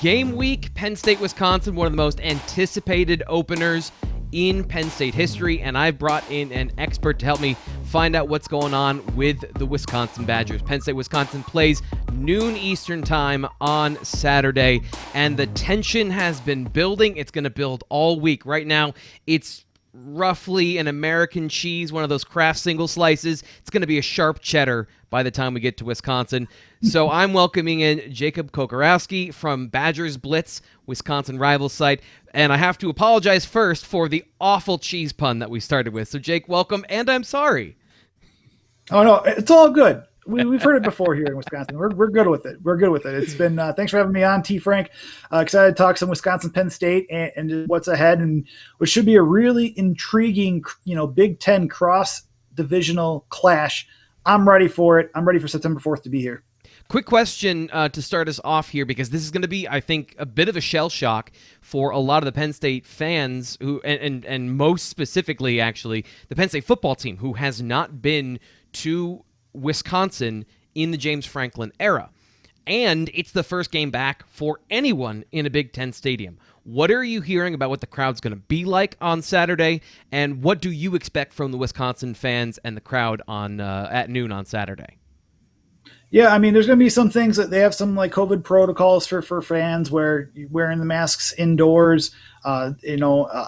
Game week, Penn State, Wisconsin, one of the most anticipated openers in Penn State history, and I've brought in an expert to help me find out what's going on with the Wisconsin Badgers. Penn State, Wisconsin plays noon Eastern time on Saturday, and the tension has been building. It's going to build all week. Right now, it's roughly an American cheese, one of those Kraft single slices. It's going to be a sharp cheddar by the time we get to Wisconsin. So I'm welcoming in Jacob Kocorowski from Badgers Blitz, Wisconsin rival site. And I have to apologize first for the awful cheese pun that we started with. So Jake, welcome, and I'm sorry. Oh, no, it's all good. We've heard it before here in Wisconsin. We're good with it. We're good with it. It's been thanks for having me on, T. Frank. Excited to talk some Wisconsin Penn State and what's ahead, and what should be a really intriguing, Big Ten cross-divisional clash. I'm ready for it. I'm ready for September 4th to be here. Quick question to start us off here, because this is going to be, I think, a bit of a shell shock for a lot of the Penn State fans who, and most specifically, actually, the Penn State football team, who has not been to Wisconsin in the James Franklin era. And it's the first game back for anyone in a Big Ten stadium. What are you hearing about what the crowd's going to be like on Saturday, and what do you expect from the Wisconsin fans and the crowd on at noon on Saturday? Yeah, I mean, there's going to be some things that they have some like COVID protocols for fans where you're wearing the masks indoors. I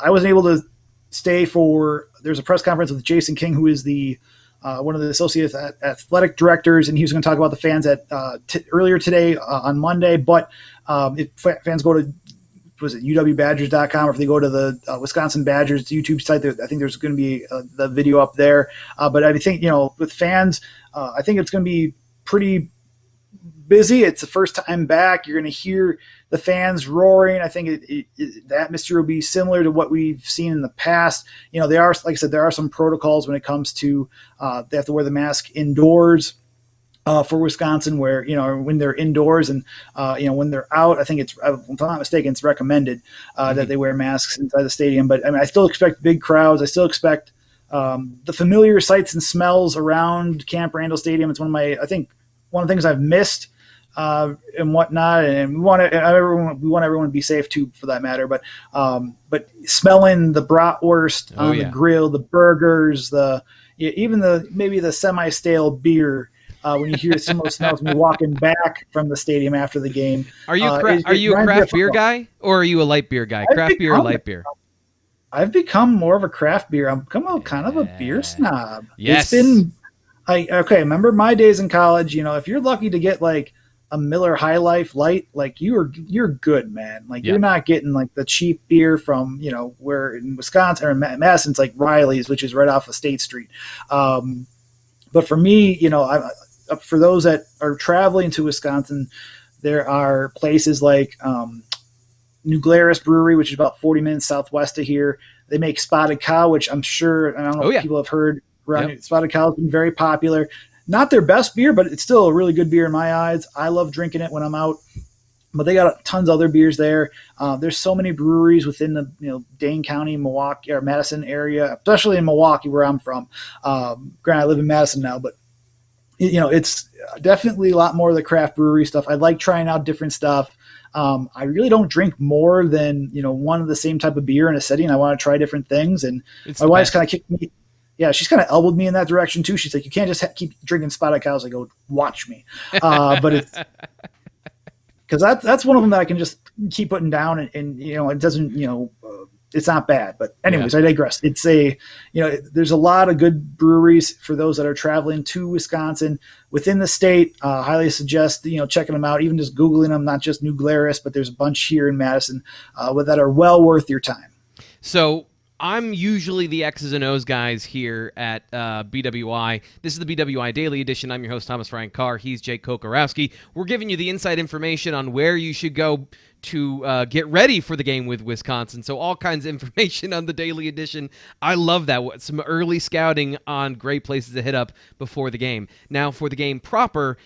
wasn't able to stay there's a press conference with Jason King, who is the one of the associate athletic directors, and he was going to talk about the fans at earlier today on Monday. But if fans go to uwbadgers.com, or if they go to the Wisconsin Badgers YouTube site, I think there's going to be the video up there. But I think with fans, I think it's going to be pretty busy. It's the first time back. You're going to hear the fans roaring. I think the atmosphere will be similar to what we've seen in the past. They are, like I said, there are some protocols when it comes to they have to wear the mask indoors for Wisconsin, where when they're indoors, and when they're out, I think if I'm not mistaken, it's recommended that they wear masks inside the stadium. But I mean, I still expect big crowds. I still expect the familiar sights and smells around Camp Randall Stadium. It's one of the things I've missed and whatnot. And we want everyone to be safe too, for that matter. But smelling the bratwurst on the grill, the burgers, maybe the semi-stale beer. When you hear some of the smells when you're walking back from the stadium after the game. Are you a craft beer guy, or are you a light beer guy? Craft beer or light beer? I've become more of a craft beer. I'm become kind of a beer snob. Yes. Remember my days in college, if you're lucky to get like a Miller High Life Light, like you're good, man. Like You're not getting like the cheap beer from, where in Wisconsin or Madison, it's like Riley's, which is right off of State Street. But for me, for those that are traveling to Wisconsin, there are places like New Glarus Brewery, which is about 40 minutes southwest of here. They make Spotted Cow, which I'm sure, I don't know if people have heard around. Yep. Spotted Cow has been very popular. Not their best beer, but it's still a really good beer in my eyes. I love drinking it when I'm out. But they got tons of other beers there. There's so many breweries within the Dane County, Milwaukee, or Madison area, especially in Milwaukee, where I'm from. Granted, I live in Madison now, but it's definitely a lot more of the craft brewery stuff. I like trying out different stuff. I really don't drink more than, one of the same type of beer in a setting. I want to try different things. And my wife's kind of kicked me. Yeah, she's kind of elbowed me in that direction too. She's like, you can't just keep drinking Spotted Cows. I go, watch me. But it's because that's one of them that I can just keep putting down, and it doesn't, it's not bad. But anyways, I digress. It's there's a lot of good breweries for those that are traveling to Wisconsin within the state. Highly suggest, checking them out, even just Googling them, not just New Glarus, but there's a bunch here in Madison that are well worth your time. So I'm usually the X's and O's guys here at BWI. This is the BWI Daily Edition. I'm your host, Thomas Frank Carr. He's Jake Kocorowski. We're giving you the inside information on where you should go to get ready for the game with Wisconsin. So all kinds of information on the Daily Edition. I love that. Some early scouting on great places to hit up before the game. Now, for the game proper,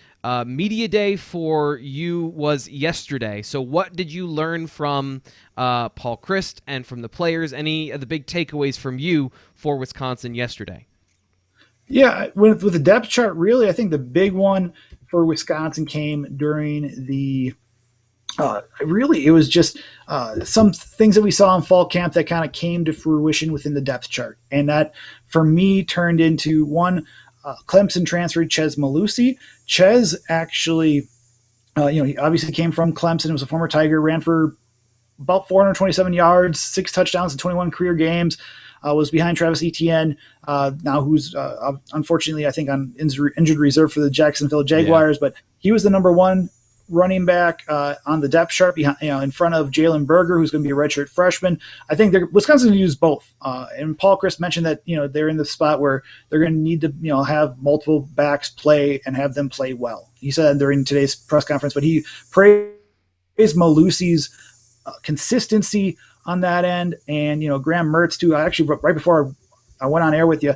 media day for you was yesterday. So what did you learn from Paul Chryst and from the players? Any of the big takeaways from you for Wisconsin yesterday? Yeah, with the depth chart, really, I think the big one for Wisconsin came during the Really, it was just some things that we saw in fall camp that kind of came to fruition within the depth chart. And that, for me, turned into one, Clemson transfer Chez Malusi. Chez actually, he obviously came from Clemson. Was a former Tiger, ran for about 427 yards, 6 touchdowns in 21 career games. Was behind Travis Etienne, now who's unfortunately, I think, on injured reserve for the Jacksonville Jaguars. Yeah. But he was the number one running back on the depth chart, behind, in front of Jalen Berger, who's going to be a redshirt freshman. I think Wisconsin's going to use both. And Paul Chryst mentioned that they're in the spot where they're going to need to have multiple backs play and have them play well. He said during today's press conference, but he praised Malusi's consistency on that end, and Graham Mertz too. Actually, right before I went on air with you,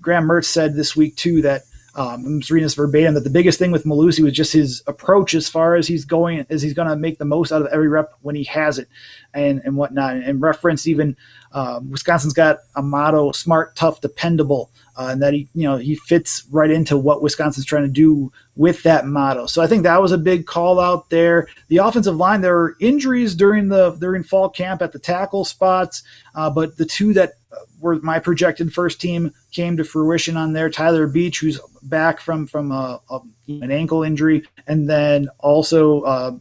Graham Mertz said this week too that I'm just reading this verbatim, that the biggest thing with Malusi was just his approach as far as he's going to make the most out of every rep when he has it, and whatnot. And reference even Wisconsin's got a motto: smart, tough, dependable, and that he fits right into what Wisconsin's trying to do with that motto. So I think that was a big call out there. The offensive line, there were injuries during fall camp at the tackle spots, but the two that were my projected first team came to fruition on there. Tyler Beach, who's back from an ankle injury, and then also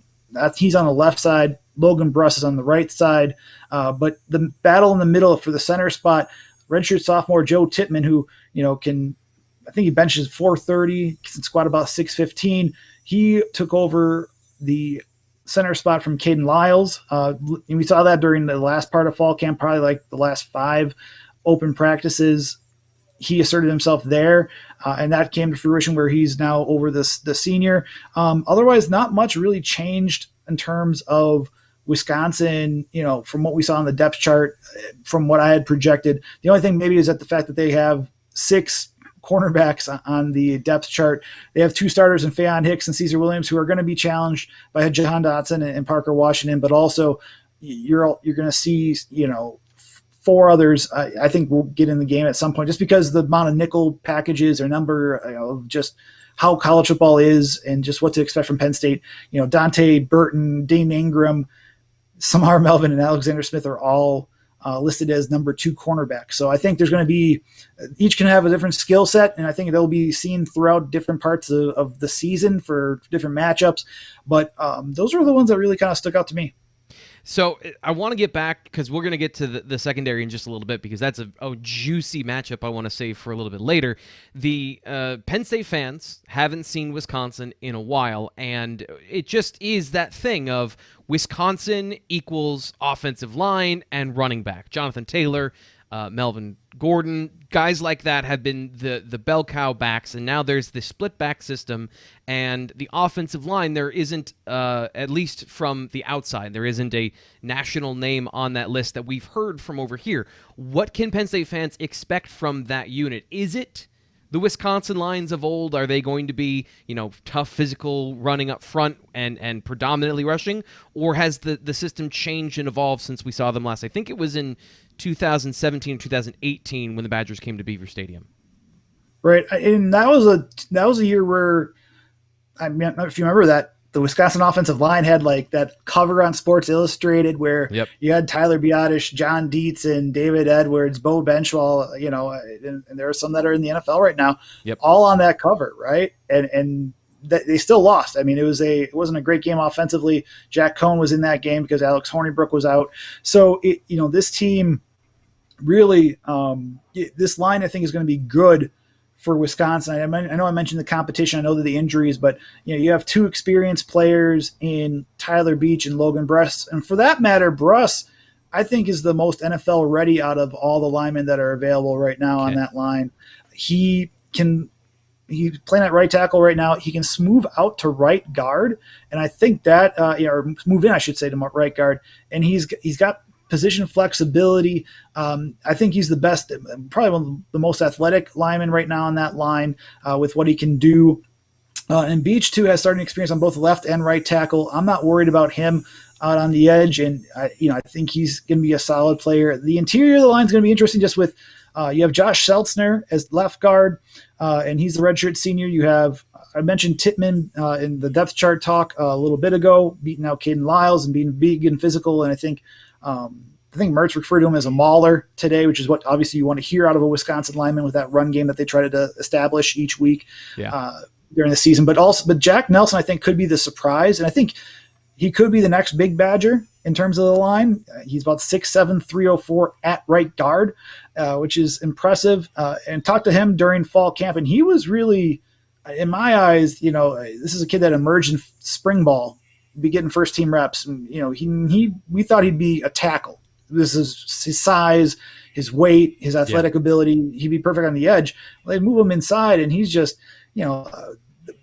he's on the left side. Logan Bruss is on the right side. But the battle in the middle for the center spot, redshirt sophomore Joe Tippmann, who I think he benches 430, can squat about 615. He took over the center spot from Caden Lyles. And we saw that during the last part of fall camp, probably like the last 5 open practices. He asserted himself there, and that came to fruition where he's now over the senior. Otherwise, not much really changed in terms of Wisconsin, from what we saw on the depth chart, from what I had projected. The only thing maybe is that the fact that they have 6 cornerbacks on the depth chart. They have 2 starters in Faion Hicks and Caesar Williams, who are going to be challenged by Jahan Dotson and Parker Washington, but also you're going to see, 4 others, I think will get in the game at some point, just because the amount of nickel packages or number of just how college football is and just what to expect from Penn State. Dante Burton, Dane Ingram, Samar Melvin, and Alexander Smith are all listed as number 2 cornerbacks. So I think there's going to be, each can have a different skill set, and I think they'll be seen throughout different parts of the season for different matchups. But those are the ones that really kind of stuck out to me. So I want to get back, because we're going to get to the secondary in just a little bit, because that's a juicy matchup I want to save for a little bit later. The Penn State fans haven't seen Wisconsin in a while, and it just is that thing of Wisconsin equals offensive line and running back. Jonathan Taylor, Melvin Gordon, guys like that have been the bell cow backs, and now there's the split back system, and the offensive line, there isn't, at least from the outside, there isn't a national name on that list that we've heard from over here. What can Penn State fans expect from that unit? Is it the Wisconsin Lions of old? Are they going to be, tough, physical, running up front and predominantly rushing? Or has the system changed and evolved since we saw them last? I think it was in 2017, 2018 when the Badgers came to Beaver Stadium. Right, and that was a year where, I don't know if you remember that, the Wisconsin offensive line had like that cover on Sports Illustrated where you had Tyler Biotish, John Dietz, and David Edwards, Bo Benchwall, and there are some that are in the NFL right now, all on that cover, right? And they still lost. I mean, it wasn't a great game offensively. Jack Cohn was in that game because Alex Hornibrook was out. So this team really, this line I think is going to be good for Wisconsin. I know I mentioned the competition. I know that the injuries, but you have 2 experienced players in Tyler Beach and Logan Bruss, and for that matter, Bruss I think is the most NFL ready out of all the linemen that are available right now on that line. He's playing at right tackle right now. He can move out to right guard, and I think that or move in, I should say, to right guard, and he's got position flexibility. I think he's the best, probably one of the most athletic linemen right now on that line with what he can do. And Beach, too, has starting experience on both left and right tackle. I'm not worried about him out on the edge, and I think he's going to be a solid player. The interior of the line is going to be interesting just with you have Josh Seltzner as left guard, and he's the redshirt senior. You have I mentioned Tittman in the depth chart talk a little bit ago, beating out Caden Lyles and being big and physical. And I think Mertz referred to him as a mauler today, which is what obviously you want to hear out of a Wisconsin lineman with that run game that they try to establish each week during the season. But Jack Nelson, I think, could be the surprise. And I think he could be the next big Badger in terms of the line. He's about 6'7", 304 at right guard, which is impressive. And talked to him during fall camp, and he was really, in my eyes, this is a kid that emerged in spring ball, be getting first team reps. And, we thought he'd be a tackle. This is his size, his weight, his athletic ability. He'd be perfect on the edge. Well, they move him inside, and he's just, a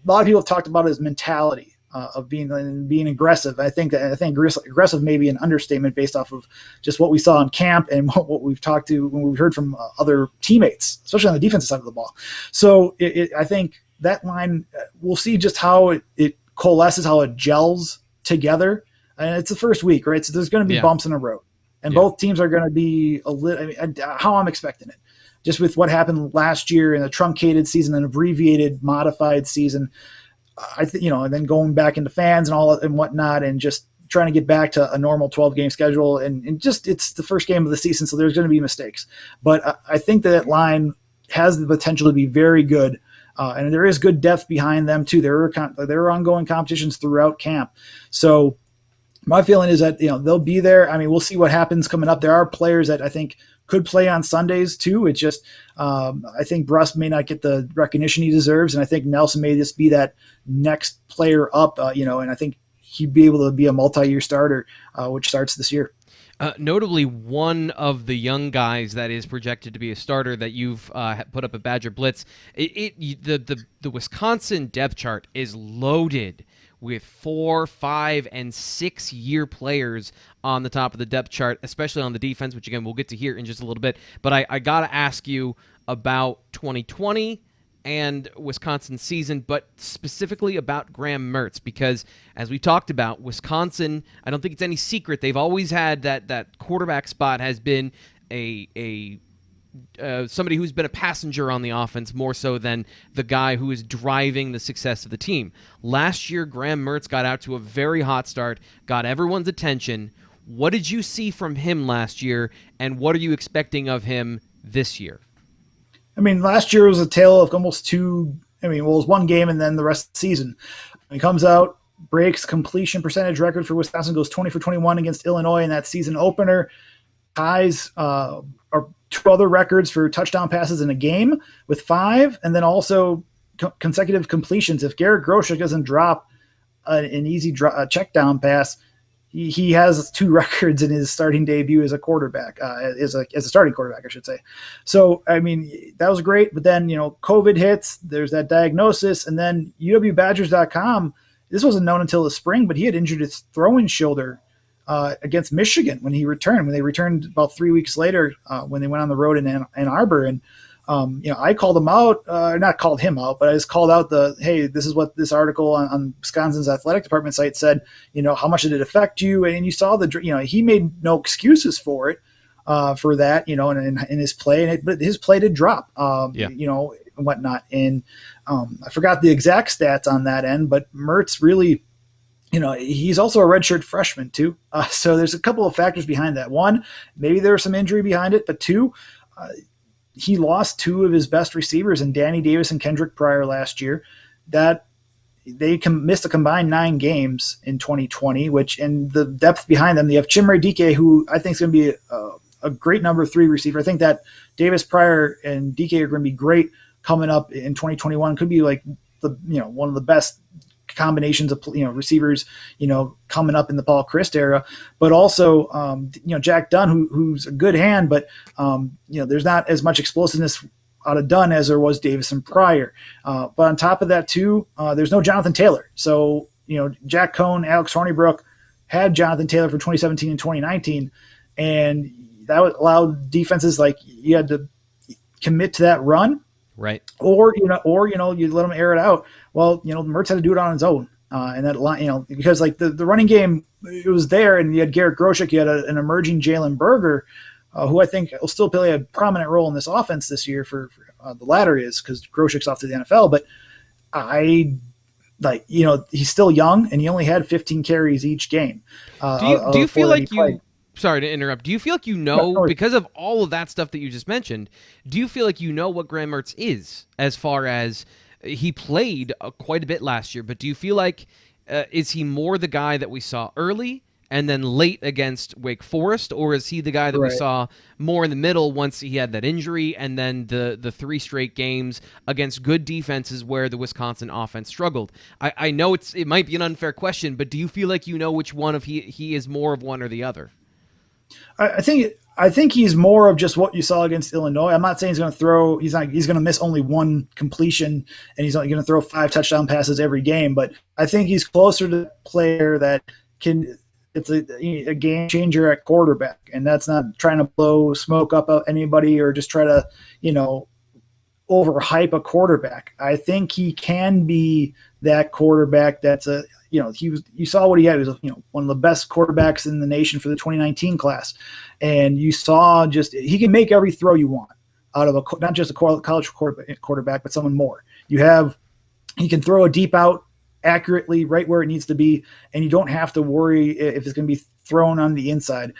lot of people have talked about his mentality of being aggressive. I think aggressive may be an understatement based off of just what we saw in camp and what we've talked to when we've heard from other teammates, especially on the defensive side of the ball. So I think that line, we'll see just how it coalesces, how it gels together. And it's the first week, right? So there's going to be bumps in the road. And both teams are going to be how I'm expecting it. Just with what happened last year in a truncated season, an abbreviated, modified season, I think, and then going back into fans and all and whatnot, and just trying to get back to a normal 12-game schedule. And just it's the first game of the season, so there's going to be mistakes. But I think that line has the potential to be very good. And there is good depth behind them, too. There are ongoing competitions throughout camp. So my feeling is that, they'll be there. I mean, we'll see what happens coming up. There are players that I think could play on Sundays too. It's just, I think Bruss may not get the recognition he deserves. And I think Nelson may just be that next player up, and I think he'd be able to be a multi-year starter, which starts this year. Notably, one of the young guys that is projected to be a starter that you've put up a Badger Blitz, the Wisconsin depth chart is loaded with 4, 5, and 6 year players on the top of the depth chart, especially on the defense, which again we'll get to here in just a little bit. But I got to ask you about 2020 and Wisconsin's season, but specifically about Graham Mertz, because as we talked about, Wisconsin, I don't think it's any secret, they've always had that quarterback spot has been somebody who's been a passenger on the offense more so than the guy who is driving the success of the team. Last year, Graham Mertz got out to a very hot start, got everyone's attention. What did you see from him last year, and what are you expecting of him this year? I mean, last year was a tale of almost it was one game and then the rest of the season. He comes out, breaks completion percentage record for Wisconsin, goes 20 for 21 against Illinois in that season opener, ties or 2 other records for touchdown passes in a game with 5, and then also consecutive completions. If Garrett Groshek doesn't drop an easy check down pass, he has 2 records in his starting debut as a quarterback, as a starting quarterback, I should say. So, I mean, that was great. But then, COVID hits, there's that diagnosis, and then UWBadgers.com, this wasn't known until the spring, but he had injured his throwing shoulder against Michigan when they returned about 3 weeks later when they went on the road in Ann Arbor. And, I called him out, not called him out, but I just called out hey, this is what this article on Wisconsin's athletic department site said, how much did it affect you? And you saw he made no excuses for it, for that, in his play, but his play did drop, and whatnot. And I forgot the exact stats on that end, but Mertz really, he's also a redshirt freshman too. So there's a couple of factors behind that. One, maybe there was some injury behind it, but 2, he lost 2 of his best receivers in Danny Davis and Kendrick Pryor last year. That they missed a combined 9 games in 2020, and the depth behind them, they have Chimere Dike, who I think is going to be a great number 3 receiver. I think that Davis, Pryor, and Dike are going to be great coming up in 2021. Could be like one of the best combinations of receivers coming up in the Paul Christ era, but also Jack Dunn, who's a good hand, but there's not as much explosiveness out of Dunn as there was Davis and Pryor. But on top of that too, there's no Jonathan Taylor. So Jack Cohn, Alex Hornibrook had Jonathan Taylor for 2017 and 2019, and that would allow defenses like you had to commit to that run. Right. Or you let him air it out. Well, Mertz had to do it on his own. And that line, because like the running game, it was there, and you had Garrett Groshek, you had an emerging Jalen Berger, who I think will still play a prominent role in this offense this year for the latter is because Groshek's off to the NFL. But I like, he's still young and he only had 15 carries each game. Do you feel like you? Sorry to interrupt. Do you feel like because of all of that stuff that you just mentioned, do you feel like what Graham Mertz is, as far as he played quite a bit last year, but do you feel like is he more the guy that we saw early and then late against Wake Forest, or is he the guy that we saw more in the middle once he had that injury, and then the 3 straight games against good defenses where the Wisconsin offense struggled? I know it might be an unfair question, but do you feel like which one of he is more of one or the other? I think he's more of just what you saw against Illinois. I'm not saying he's going to throw. He's going to miss only one completion, and he's only going to throw 5 touchdown passes every game. But I think he's closer to the player that can. It's a game changer at quarterback, and that's not trying to blow smoke up anybody or just try to overhype a quarterback. I think he can be that quarterback. That's you saw what he had. He was one of the best quarterbacks in the nation for the 2019 class, and you saw he can make every throw you want out of not just a college quarterback, but someone more. He can throw a deep out accurately right where it needs to be, and you don't have to worry if it's going to be thrown on the inside.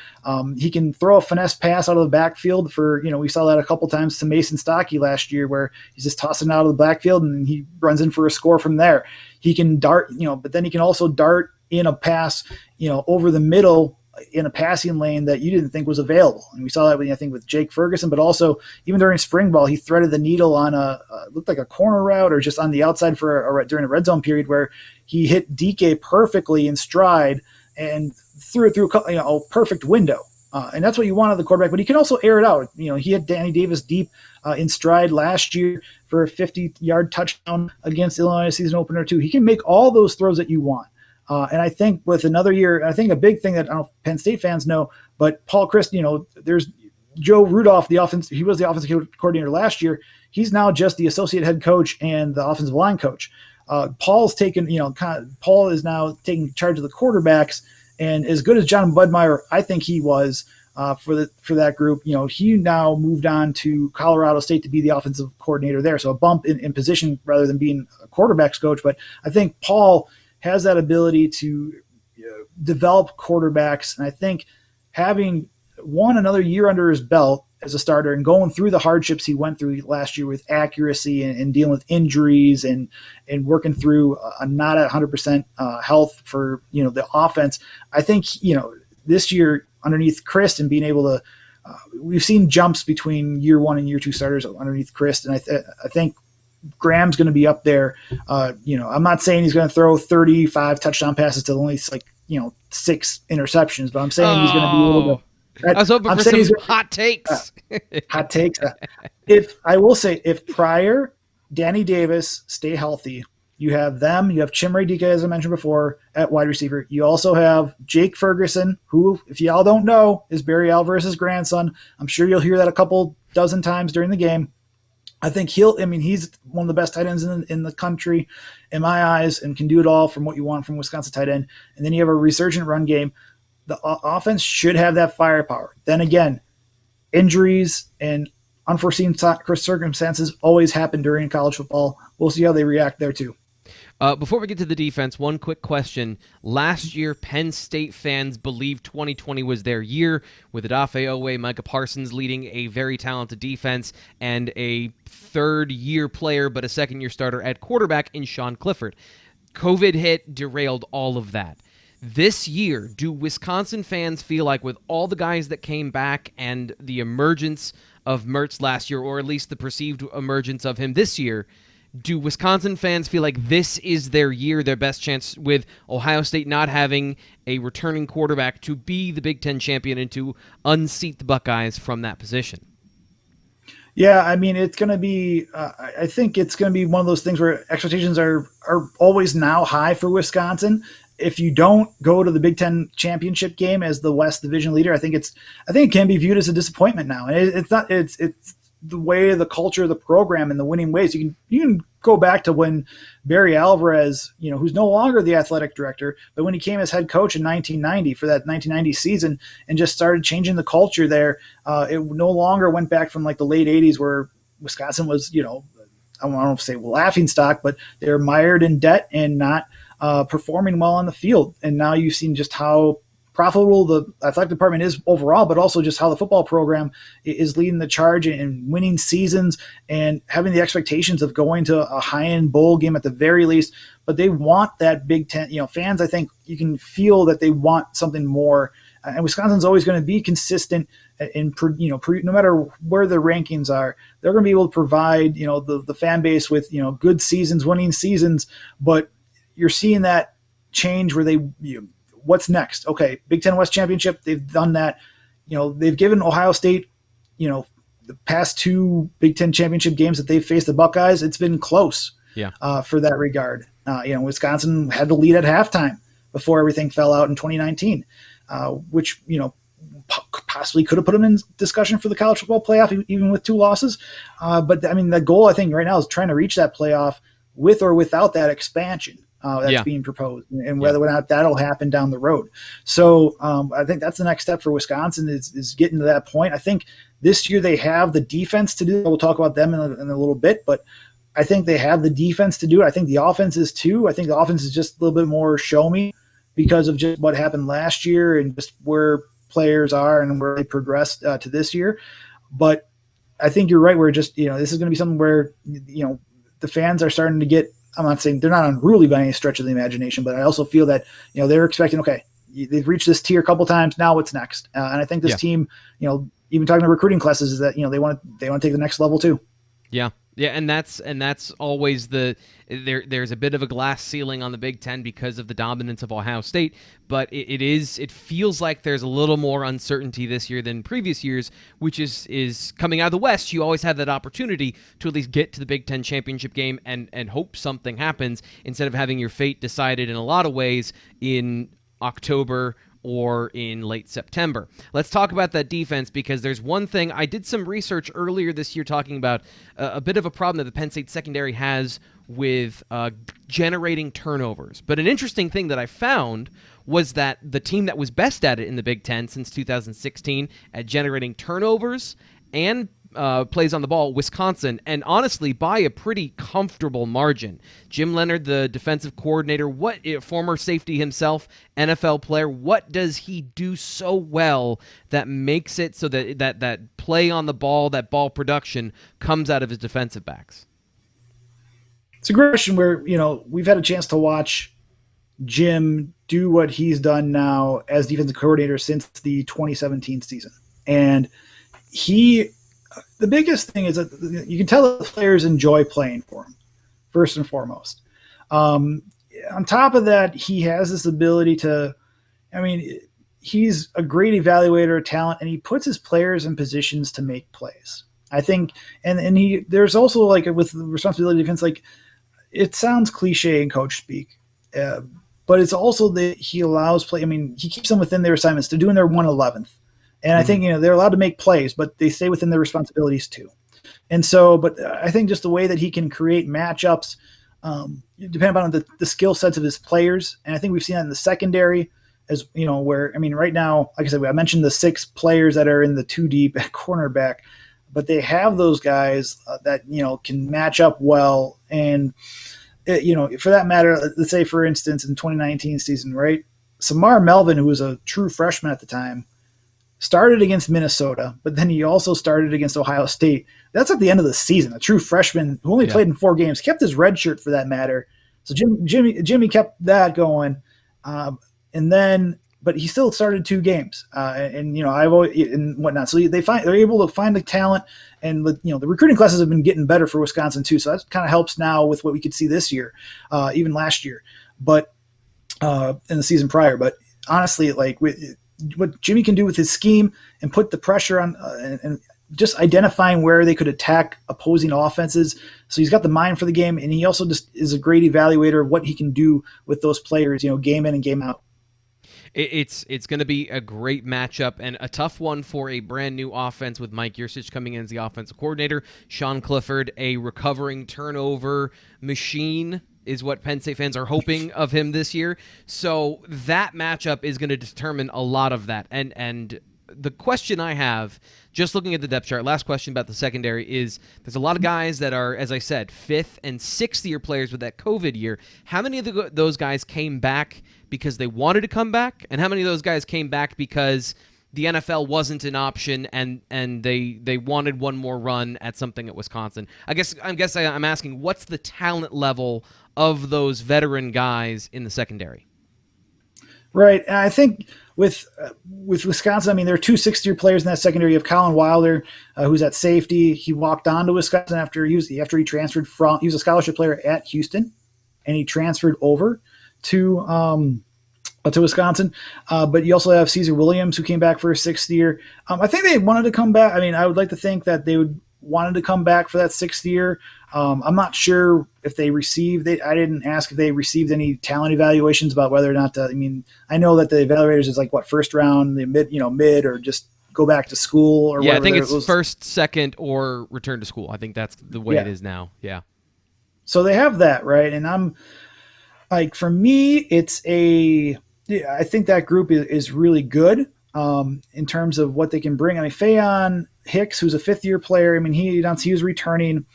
He can throw a finesse pass out of the backfield we saw that a couple times to Mason Stockey last year, where he's just tossing out of the backfield and he runs in for a score from there. He can dart, but then he can also dart in a pass, over the middle in a passing lane that you didn't think was available. And we saw that with Jake Ferguson, but also even during spring ball, he threaded the needle on looked like a corner route or just on the outside during a red zone period where he hit DK perfectly in stride and threw it through a perfect window. And that's what you want of the quarterback, but he can also air it out. He had Danny Davis deep in stride last year for a 50-yard touchdown against Illinois season opener too. He can make all those throws that you want. And I think with another year, I think a big thing that I don't know if Penn State fans know, but Paul Chryst, there's Joe Rudolph, he was the offensive coordinator last year. He's now just the associate head coach and the offensive line coach. Paul is now taking charge of the quarterbacks, and as good as John Budmeyer, I think he was for that group. He now moved on to Colorado State to be the offensive coordinator there. So a bump in position rather than being a quarterbacks coach. But I think Paul has that ability to develop quarterbacks. And I think having another year under his belt as a starter and going through the hardships he went through last year with accuracy and dealing with injuries and working through a not at 100% health for, the offense. I think, this year underneath Chryst and being able to, we've seen jumps between year 1 and year 2 starters underneath Chryst. And I think Graham's going to be up there. I'm not saying he's going to throw 35 touchdown passes to only 6 interceptions, but I'm saying he's going to be able to. I was hoping for some hot takes. Hot takes. If Pryor, Danny Davis stay healthy, you have them. You have Chimere Dike, as I mentioned before, at wide receiver. You also have Jake Ferguson, who, if y'all don't know, is Barry Alvarez's grandson. I'm sure you'll hear that a couple dozen times during the game. I think he's one of the best tight ends in the country in my eyes and can do it all from what you want from Wisconsin tight end. And then you have a resurgent run game. The offense should have that firepower. Then again, injuries and unforeseen circumstances always happen during college football. We'll see how they react there too. Before we get to the defense, one quick question. Last year, Penn State fans believed 2020 was their year, with Odafe Owe, Micah Parsons leading a very talented defense, and a third-year player but a second-year starter at quarterback in Sean Clifford. COVID hit, derailed all of that. This year, do Wisconsin fans feel like with all the guys that came back and the emergence of Mertz last year, or at least the perceived emergence of him this year, do Wisconsin fans feel like this is their year, their best chance, with Ohio State not having a returning quarterback to be the Big Ten champion and to unseat the Buckeyes from that position? Yeah, I mean, it's going to be I think it's going to be one of those things where expectations are always now high for Wisconsin. If you don't go to the Big Ten championship game as the West Division leader, I think it can be viewed as a disappointment now. And it's the way, the culture of the program and the winning ways. You can go back to when Barry Alvarez, who's no longer the athletic director, but when he came as head coach in 1990 for that 1990 season and just started changing the culture there. It no longer went back from like the late 80s where Wisconsin was, I don't know if say laughing stock, but they're mired in debt and not performing well on the field. And now you've seen just how profitable the athletic department is overall, but also just how the football program is leading the charge in winning seasons and having the expectations of going to a high-end bowl game at the very least. But they want that Big Ten. Fans, I think you can feel that they want something more. And Wisconsin's always going to be consistent in, no matter where the rankings are, they're going to be able to provide, the fan base with, good seasons, winning seasons. But you're seeing that change where what's next? Okay, Big Ten West Championship, they've done that. They've given Ohio State, the past 2 Big Ten Championship games that they've faced the Buckeyes, it's been close. For that regard. Wisconsin had to lead at halftime before everything fell out in 2019, which, possibly could have put them in discussion for the college football playoff, even with 2 losses. But the goal, I think, right now is trying to reach that playoff with or without that expansion that's being proposed, and whether or not that'll happen down the road. So I think that's the next step for Wisconsin is getting to that point. I think this year they have the defense to do it. We'll talk about them in a little bit, but I think they have the defense to do it. I think the offense is too. I think the offense is just a little bit more show me because of just what happened last year and just where players are and where they progressed to this year. But I think you're right where just, this is going to be something where, the fans are starting to get, I'm not saying they're not unruly by any stretch of the imagination, but I also feel that, they're expecting, okay, they've reached this tier a couple times. Now what's next? And I think this team, even talking to recruiting classes is that, they want to take the next level too. Yeah. Yeah, and that's always there's a bit of a glass ceiling on the Big Ten because of the dominance of Ohio State, but it feels like there's a little more uncertainty this year than previous years, which is coming out of the West. You always have that opportunity to at least get to the Big Ten championship game and hope something happens instead of having your fate decided in a lot of ways in October or in late September. Let's talk about that defense because there's one thing. I did some research earlier this year talking about a bit of a problem that the Penn State secondary has with generating turnovers. But an interesting thing that I found was that the team that was best at it in the Big Ten since 2016 at generating turnovers and plays on the ball, Wisconsin, and honestly by a pretty comfortable margin. Jim Leonhard, the defensive coordinator, former safety himself, NFL player, what does he do so well that makes it so that play on the ball, that ball production comes out of his defensive backs? It's a great question where, we've had a chance to watch Jim do what he's done now as defensive coordinator since the 2017 season. And the biggest thing is that you can tell the players enjoy playing for him, first and foremost. On top of that, he has this ability he's a great evaluator of talent, and he puts his players in positions to make plays. I think, and there's also with the responsibility of defense, it sounds cliche in coach speak, but it's also that he allows play. He keeps them within their assignments. They're doing their 1/11th. And I think, they're allowed to make plays, but they stay within their responsibilities too. And so, but I think just the way that he can create matchups, depending on the skill sets of his players. And I think we've seen that in the secondary as, where, right now, like I said, I mentioned the 6 players that are in the 2 deep at cornerback, but they have those guys that, can match up well. And, for that matter, let's say, for instance, in 2019 season, right? Samar Melvin, who was a true freshman at the time, started against Minnesota, but then he also started against Ohio State. That's at the end of the season. A true freshman who only played in 4 games, kept his red shirt for that matter. So Jimmy kept that going, but he still started 2 games, I've always and whatnot. So they're able to find the talent, and the recruiting classes have been getting better for Wisconsin too. So that kind of helps now with what we could see this year, even last year, but in the season prior. But honestly, what Jimmy can do with his scheme and put the pressure on and just identifying where they could attack opposing offenses. So he's got the mind for the game, and he also just is a great evaluator of what he can do with those players, game in and game out. It's going to be a great matchup and a tough one for a brand new offense with Mike Yurcich coming in as the offensive coordinator. Sean Clifford, a recovering turnover machine, is what Penn State fans are hoping of him this year. So that matchup is going to determine a lot of that. And the question I have, just looking at the depth chart, last question about the secondary is there's a lot of guys that are, as I said, 5th and 6th year players with that COVID year. How many of those guys came back because they wanted to come back? And how many of those guys came back because the NFL wasn't an option and they wanted one more run at something at Wisconsin? I'm asking, what's the talent level of those veteran guys in the secondary? Right. And I think with Wisconsin, I mean, there are 2 6th-year players in that secondary. You have Colin Wilder, who's at safety. He walked on to Wisconsin after he transferred from – he was a scholarship player at Houston, and he transferred over to Wisconsin. But you also have Caesar Williams, who came back for his 6th year. I think they wanted to come back. I mean, I would like to think that they wanted to come back for that 6th year. I'm not sure if they received it. I didn't ask if they received any talent evaluations about whether or not to, I mean, I know that the evaluators is like first round, the mid, or just go back to school or whatever. I think it's first, second, or return to school. I think that's the way it is now. Yeah. So they have that, right? And I'm like, for me, I think that group is really good in terms of what they can bring. I mean, Fayon Hicks, who's a 5th-year player, I mean, he was returning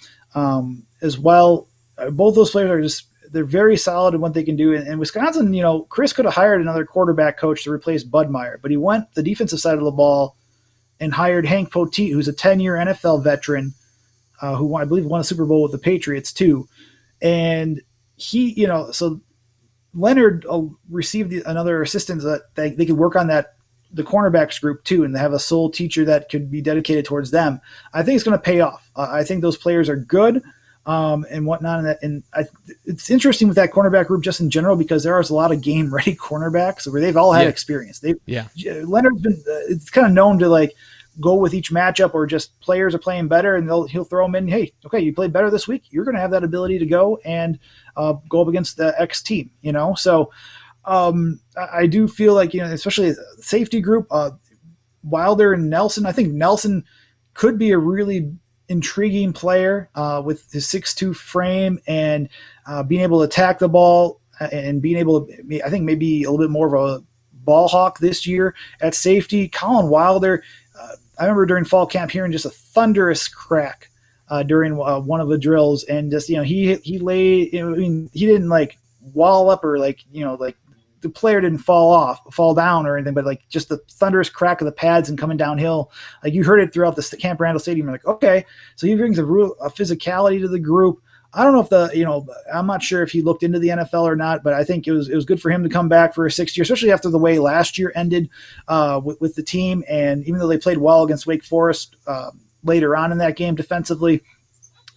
as well. Both those players they're very solid in what they can do. And Wisconsin, Chris could have hired another quarterback coach to replace Budmeyer, but he went the defensive side of the ball and hired Hank Poteet, who's a 10-year NFL veteran who I believe won a Super Bowl with the Patriots too. And he, so Leonard received another assistant that they could work on the cornerbacks group too, and they have a sole teacher that could be dedicated towards them. I think it's going to pay off. I think those players are good and whatnot. It's interesting with that cornerback group just in general because there are a lot of game-ready cornerbacks where they've all had experience. Leonard's been it's kind of known to go with each matchup, or just players are playing better and he'll throw them in. Hey, okay, you played better this week. You're going to have that ability to go and go up against the X team. So. I do feel like, especially the safety group, Wilder and Nelson, I think Nelson could be a really intriguing player with his 6'2" frame and being able to attack the ball and being able to, I think maybe a little bit more of a ball hawk this year at safety. Colin Wilder, I remember during fall camp hearing just a thunderous crack during one of the drills, and just, he laid, he didn't wall up or the player didn't fall down or anything, but just the thunderous crack of the pads and coming downhill. You heard it throughout the Camp Randall Stadium. You're like, okay, so he brings a physicality to the group. I don't know if I'm not sure if he looked into the NFL or not, but I think it was good for him to come back for a 6th year, especially after the way last year ended with the team. And even though they played well against Wake Forest later on in that game defensively,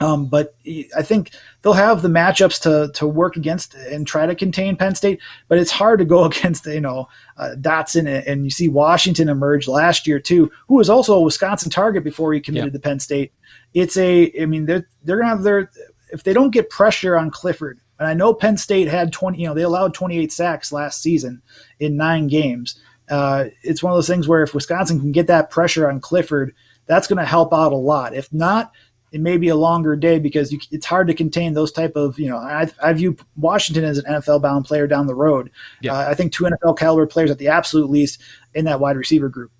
but I think they'll have the matchups to work against and try to contain Penn State. But it's hard to go against, Dotson, and you see Washington emerge last year too, who was also a Wisconsin target before he committed to Penn State. They're going to have if they don't get pressure on Clifford, and I know Penn State had they allowed 28 sacks last season in 9 games. It's one of those things where if Wisconsin can get that pressure on Clifford, that's going to help out a lot. If not, it may be a longer day because it's hard to contain those type of, I view Washington as an NFL-bound player down the road. Yeah. I think 2 NFL-caliber players at the absolute least in that wide receiver group.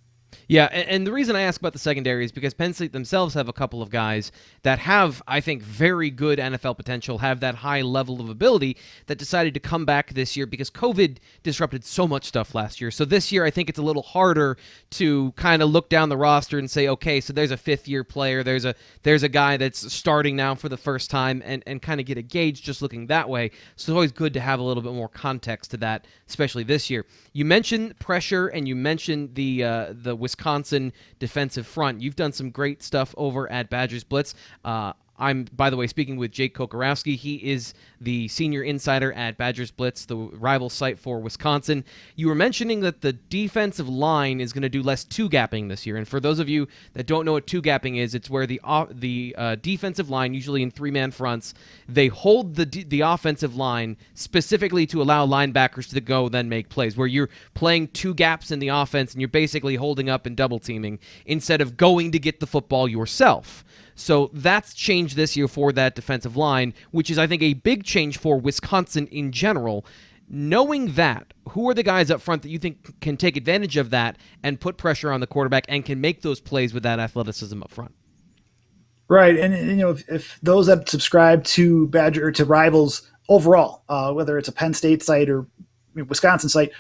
Yeah, and the reason I ask about the secondary is because Penn State themselves have a couple of guys that have, I think, very good NFL potential, have that high level of ability, that decided to come back this year because COVID disrupted so much stuff last year. So this year, I think it's a little harder to kind of look down the roster and say, okay, so there's a 5th-year player, there's a guy that's starting now for the first time, and kind of get a gauge just looking that way. So it's always good to have a little bit more context to that, especially this year. You mentioned pressure, and you mentioned the Wisconsin defensive front. You've done some great stuff over at Badgers Blitz. I'm, by the way, speaking with Jake Kocorowski. He is the senior insider at Badgers Blitz, the rival site for Wisconsin. You were mentioning that the defensive line is going to do less two-gapping this year. And for those of you that don't know what two-gapping is, it's where the defensive line, usually in 3-man fronts, they hold the offensive line specifically to allow linebackers to go then make plays, where you're playing 2 gaps in the offense and you're basically holding up and double-teaming instead of going to get the football yourself. So that's changed this year for that defensive line, which is, I think, a big change for Wisconsin in general. Knowing that, who are the guys up front that you think can take advantage of that and put pressure on the quarterback and can make those plays with that athleticism up front? Right, and if those that subscribe to Badger or to Rivals overall, whether it's a Penn State site or Wisconsin site,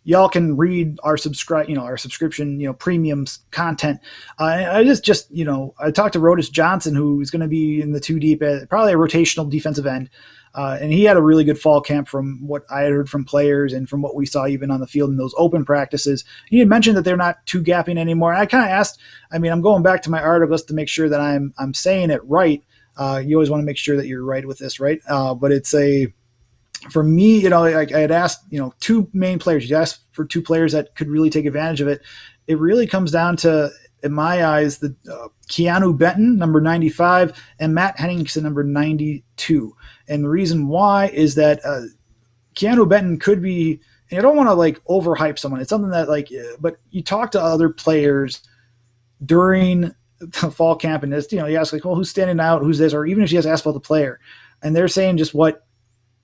y'all can read our subscription, premiums content. I just I talked to Rodis Johnson, who is going to be in the 2 deep, probably a rotational defensive end. And he had a really good fall camp from what I had heard from players and from what we saw even on the field in those open practices. He had mentioned that they're not two gapping anymore. And I kind of asked, I'm going back to my articles to make sure that I'm saying it right. You always want to make sure that you're right with this, right? But for me, I had asked, 2 main players. You asked for 2 players that could really take advantage of it. It really comes down to, in my eyes, the Keanu Benton, number 95, and Matt Henningsen, number 92. And the reason why is that Keanu Benton could be, and I don't want to overhype someone. It's something that but you talk to other players during the fall camp and this, you ask well, who's standing out, who's this, or even if you just ask about the player, and they're saying just what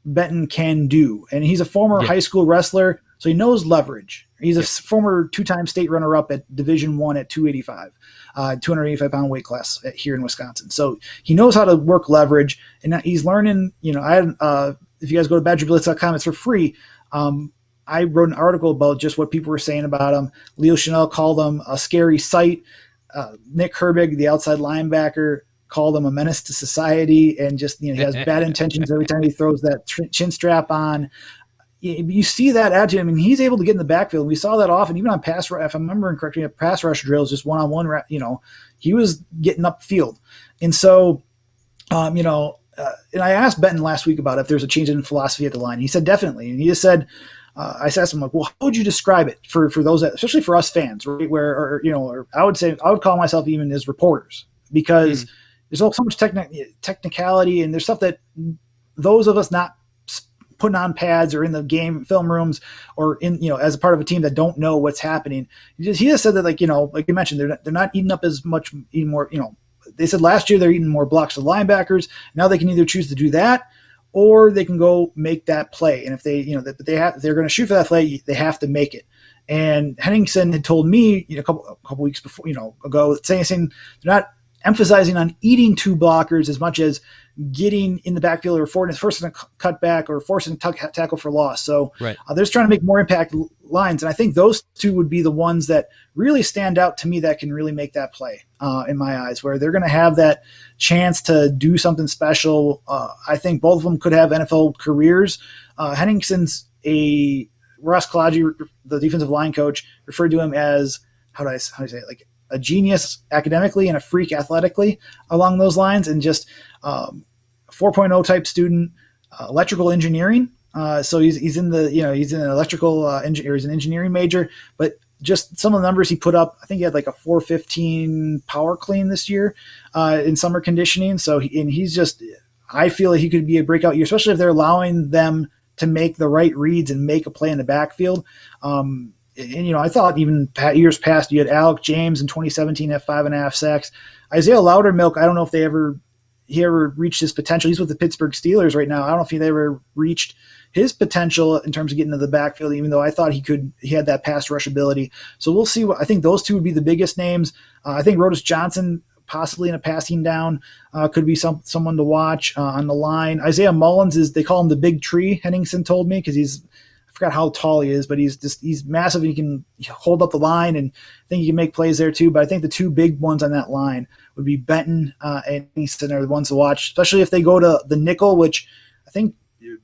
Benton can do. And he's a former high school wrestler, so he knows leverage. He's a former 2-time state runner-up at Division I at 285, 285-pound weight class here in Wisconsin. So he knows how to work leverage, and he's learning. If you guys go to BadgerBlitz.com, it's for free. I wrote an article about just what people were saying about him. Leo Chanel called him a scary sight. Nick Herbig, the outside linebacker, called him a menace to society, and just he has bad intentions every time he throws that chin strap on. You see that attitude. He's able to get in the backfield. We saw that often, even on pass rush. If I'm remembering correctly, pass rush drills, just one-on-one. He was getting upfield, and so, and I asked Benton last week about if there's a change in philosophy at the line. He said definitely, and he just said, I asked him well, how would you describe it for those that, especially for us fans, right? Or I would call myself even as reporters, because there's so much technicality, and there's stuff that those of us not putting on pads or in the game film rooms or in, as a part of a team that don't know what's happening. He just said that, like you mentioned, they're not eating up as much, eating more, they said last year they're eating more blocks of linebackers. Now they can either choose to do that or they can go make that play. And if they, if they're going to shoot for that play, they have to make it. And Henningsen had told me a couple weeks before, ago, saying they're not emphasizing on eating 2 blockers as much as getting in the backfield or forcing a cutback or forcing a tackle for loss. So they're just trying to make more impact lines. And I think those 2 would be the ones that really stand out to me that can really make that play in my eyes, where they're going to have that chance to do something special. I think both of them could have NFL careers. Henningsen's Ross Kalagi, the defensive line coach, referred to him as, how do I say it? A genius academically and a freak athletically along those lines, and just 4.0 type student, electrical engineering. So he's in he's in an electrical engineer, he's an engineering major, but just some of the numbers he put up, I think he had a 415 power clean this year in summer conditioning. So I feel like he could be a breakout year, especially if they're allowing them to make the right reads and make a play in the backfield. And I thought even years past, you had Alec James in 2017 at 5.5 sacks. Isaiah Loudermilk, I don't know if he ever reached his potential. He's with the Pittsburgh Steelers right now. I don't know if he ever reached his potential in terms of getting into the backfield, even though I thought he had that pass rush ability. So we'll see. I think those 2 would be the biggest names. I think Rodis Johnson, possibly in a passing down, could be someone to watch on the line. Isaiah Mullins they call him the big tree, Henningsen told me, because I forgot how tall he is, but he's massive, and he can hold up the line, and I think he can make plays there too. But I think the 2 big ones on that line would be Benton and Easton are the ones to watch, especially if they go to the nickel, which I think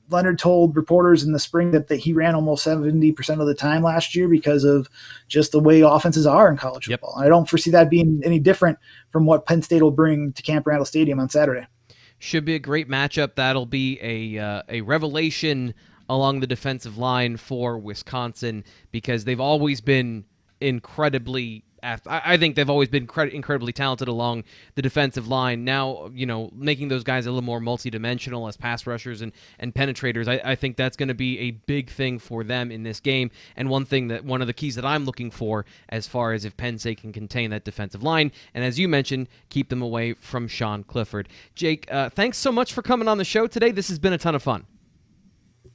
Leonard told reporters in the spring that he ran almost 70% of the time last year because of just the way offenses are in college football. I don't foresee that being any different from what Penn State will bring to Camp Randall Stadium on Saturday. Should be a great matchup. That'll be a revelation along the defensive line for Wisconsin, because they've always been incredibly talented along the defensive line. Now, making those guys a little more multidimensional as pass rushers and penetrators, I think that's going to be a big thing for them in this game. And one of the keys that I'm looking for as far as if Penn State can contain that defensive line, and as you mentioned, keep them away from Sean Clifford. Jake, thanks so much for coming on the show today. This has been a ton of fun.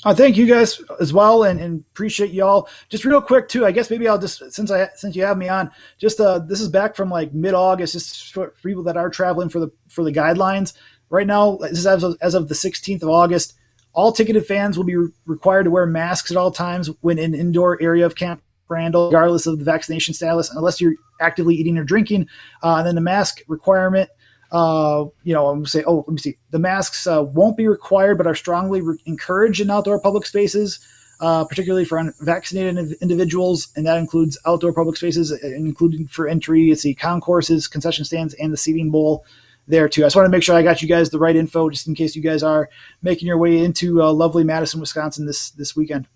Thank you guys as well, and appreciate y'all. Just real quick too, I guess maybe I'll just since you have me on, just this is back from like mid-August, just for people that are traveling for the guidelines. Right now, this is as of the 16th of August. All ticketed fans will be required to wear masks at all times when in an indoor area of Camp Randall, regardless of the vaccination status, unless you're actively eating or drinking. And then the mask requirement. I'm going to say, let me see. The masks won't be required, but are strongly encouraged in outdoor public spaces, particularly for unvaccinated individuals. And that includes outdoor public spaces, including for entry. It's the concourses, concession stands, and the seating bowl there too. I just want to make sure I got you guys the right info, just in case you guys are making your way into lovely Madison, Wisconsin this weekend.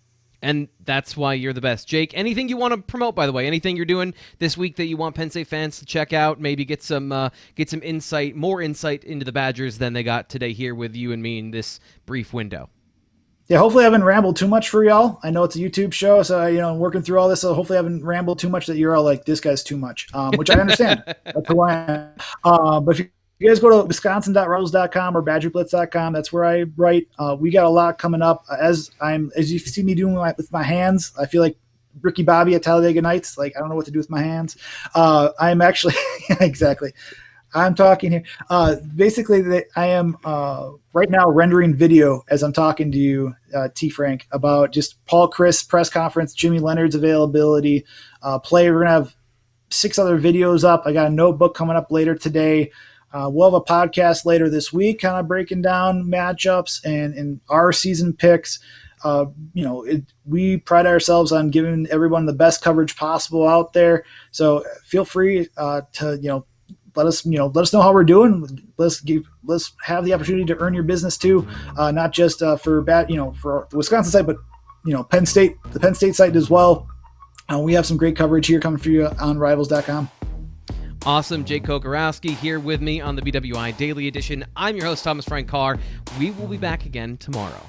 And that's why you're the best. Jake, anything you want to promote, by the way? Anything you're doing this week that you want Penn State fans to check out? Maybe get some insight, more insight into the Badgers than they got today here with you and me in this brief window. Yeah, hopefully I haven't rambled too much for y'all. I know it's a YouTube show, so I'm working through all this. So hopefully I haven't rambled too much that you're all like, this guy's too much, which I understand. That's who I am. But if you guys go to wisconsin.rebels.com or badgerblitz.com, that's where I write. We got a lot coming up. As you see me doing with my hands, I feel like Ricky Bobby at Talladega Nights. Like, I don't know what to do with my hands. I'm actually exactly. I'm talking here. Basically, I am right now rendering video as I'm talking to you, T. Frank, about just Paul Chryst press conference, Jimmy Leonard's availability, play. We're gonna have 6 other videos up. I got a notebook coming up later today. We'll have a podcast later this week, kind of breaking down matchups and our season picks. We pride ourselves on giving everyone the best coverage possible out there. So feel free to let us know how we're doing. Let's have the opportunity to earn your business too, not just for the Wisconsin site, but Penn State, the Penn State site as well. We have some great coverage here coming for you on Rivals.com. Awesome. Jake Kocorowski here with me on the BWI Daily Edition. I'm your host, Thomas Frank Carr. We will be back again tomorrow.